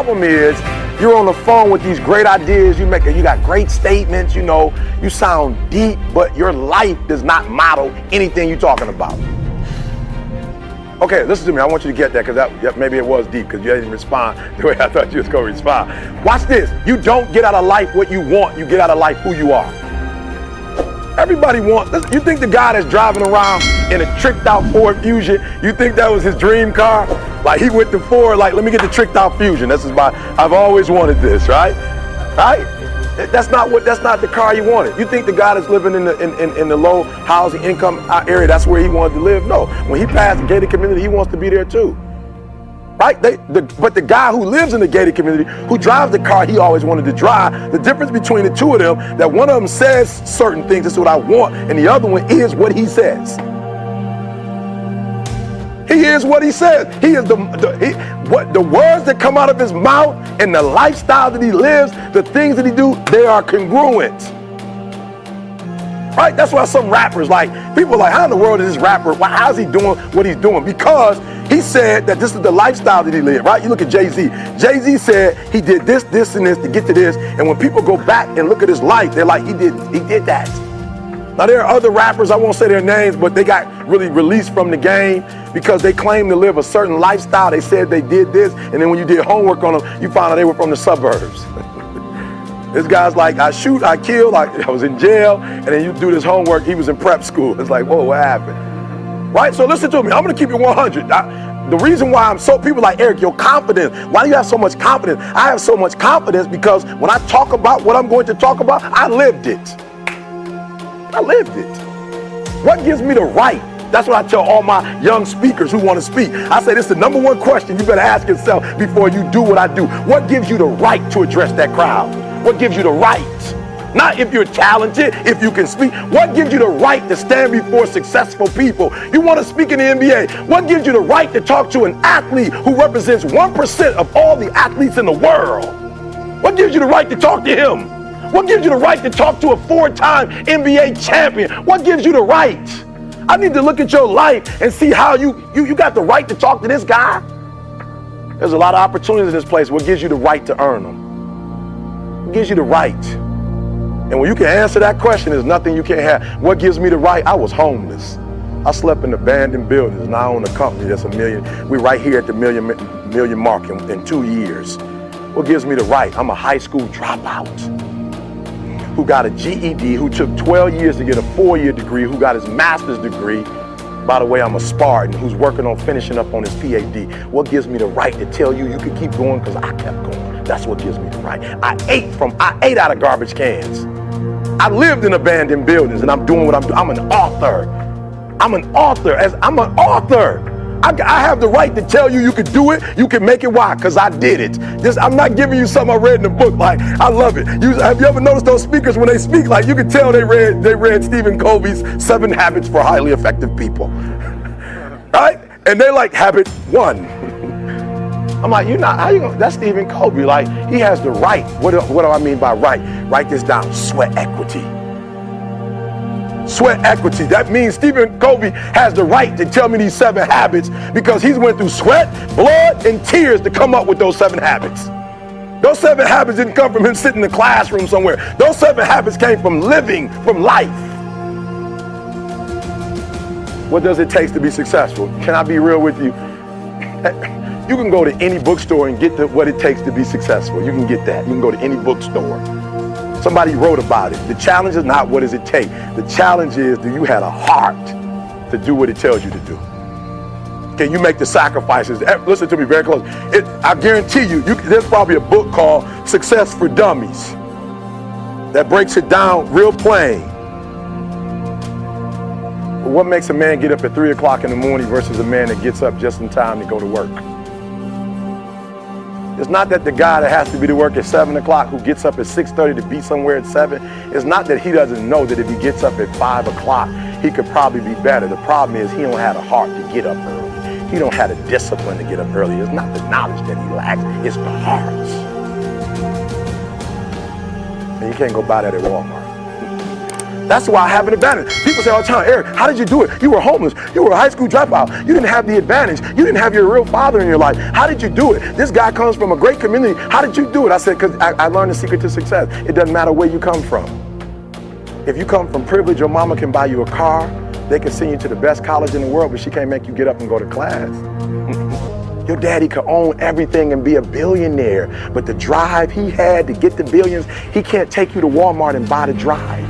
problem is you're on the phone with these great ideas, you got great statements, you know, you sound deep, but your life does not model anything you're talking about. Okay, listen to me. I want you to get that, because maybe it was deep because you didn't respond the way I thought you was going to respond. Watch this. You don't get out of life what you want. You get out of life who you are. Everybody wants. You think the guy that's driving around in a tricked out Ford Fusion, you think that was his dream car? Like he went to Ford, like, let me get the tricked out Fusion. I've always wanted this, right? Right? That's not the car you wanted. You think the guy that's living in the low housing income area, that's where he wanted to live? No. When he passed the gated community, he wants to be there too. Right? But the guy who lives in the gated community, who drives the car he always wanted to drive, the difference between the two of them, that one of them says certain things, this is what I want, and the other one is what he says. He is what he says. He is the words that come out of his mouth and the lifestyle that he lives, the things that he do, they are congruent. Right? That's why some rappers, like, people are like, how in the world is this rapper, how's he doing what he's doing? Because he said that this is the lifestyle that he lived, right? You look at Jay-Z. Jay-Z said he did this, this, and this to get to this. And when people go back and look at his life, they're like, he did that. Now, there are other rappers, I won't say their names, but they got really released from the game because they claimed to live a certain lifestyle. They said they did this, and then when you did homework on them, you found out they were from the suburbs. This guy's like, I shoot, I kill, I was in jail, and then you do this homework, he was in prep school. It's like, whoa, what happened? Right? So listen to me, I'm gonna keep it 100. The reason why people like, Eric, your confidence, why do you have so much confidence? I have so much confidence because when I talk about what I'm going to talk about, I lived it. I lived it. What gives me the right? That's what I tell all my young speakers who want to speak. I say this is the number one question you better ask yourself before you do what I do. What gives you the right to address that crowd? What gives you the right? Not if you're talented, if you can speak. What gives you the right to stand before successful people? You want to speak in the NBA. What gives you the right to talk to an athlete who represents 1% of all the athletes in the world? What gives you the right to talk to him? What gives you the right to talk to a 4-time NBA champion? What gives you the right? I need to look at your life and see how you got the right to talk to this guy. There's a lot of opportunities in this place. What gives you the right to earn them? What gives you the right? And when you can answer that question, there's nothing you can't have. What gives me the right? I was homeless. I slept in abandoned buildings. Now I own a company that's $1 million. We're right here at the million mark in 2 years. What gives me the right? I'm a high school dropout who got a GED, who took 12 years to get a 4-year degree, who got his master's degree. By the way, I'm a Spartan who's working on finishing up on his PhD. What gives me the right to tell you can keep going? Because I kept going. That's what gives me the right. I ate out of garbage cans. I lived in abandoned buildings, and I'm doing what I'm doing. I'm an author. I'm an author. I have the right to tell you can do it, you can make it. Why? Because I did it. I'm not giving you something I read in the book. Like, I love it. Have you ever noticed those speakers when they speak, like, you can tell they read Stephen Covey's 7 Habits for Highly Effective People. Right? And they're like, habit 1. I'm like, that's Stephen Covey. Like, he has the right. What do I mean by right? Write this down. Sweat equity. Sweat equity. That means Stephen Covey has the right to tell me these 7 habits because he's went through sweat, blood, and tears to come up with those 7 habits. Those 7 habits didn't come from him sitting in the classroom somewhere. Those 7 habits came from living, from life. What does it take to be successful? Can I be real with you? You can go to any bookstore and get what it takes to be successful. You can get that. You can go to any bookstore. Somebody wrote about it. The challenge is not what does it take. The challenge is, do you have a heart to do what it tells you to do? Can you make the sacrifices? Listen to me very close. I guarantee you, there's probably a book called Success for Dummies that breaks it down real plain. But what makes a man get up at 3 o'clock in the morning versus a man that gets up just in time to go to work? It's not that the guy that has to be to work at 7 o'clock who gets up at 6:30 to be somewhere at 7, it's not that he doesn't know that if he gets up at 5 o'clock, he could probably be better. The problem is he don't have a heart to get up early. He don't have the discipline to get up early. It's not the knowledge that he lacks, it's the heart. And you can't go buy that at Walmart. That's why I have an advantage. People say all the time, Eric, how did you do it? You were homeless. You were a high school dropout. You didn't have the advantage. You didn't have your real father in your life. How did you do it? This guy comes from a great community. How did you do it? I said, because I learned the secret to success. It doesn't matter where you come from. If you come from privilege, your mama can buy you a car. They can send you to the best college in the world, but she can't make you get up and go to class. Your daddy could own everything and be a billionaire, but the drive he had to get the billions, he can't take you to Walmart and buy the drive.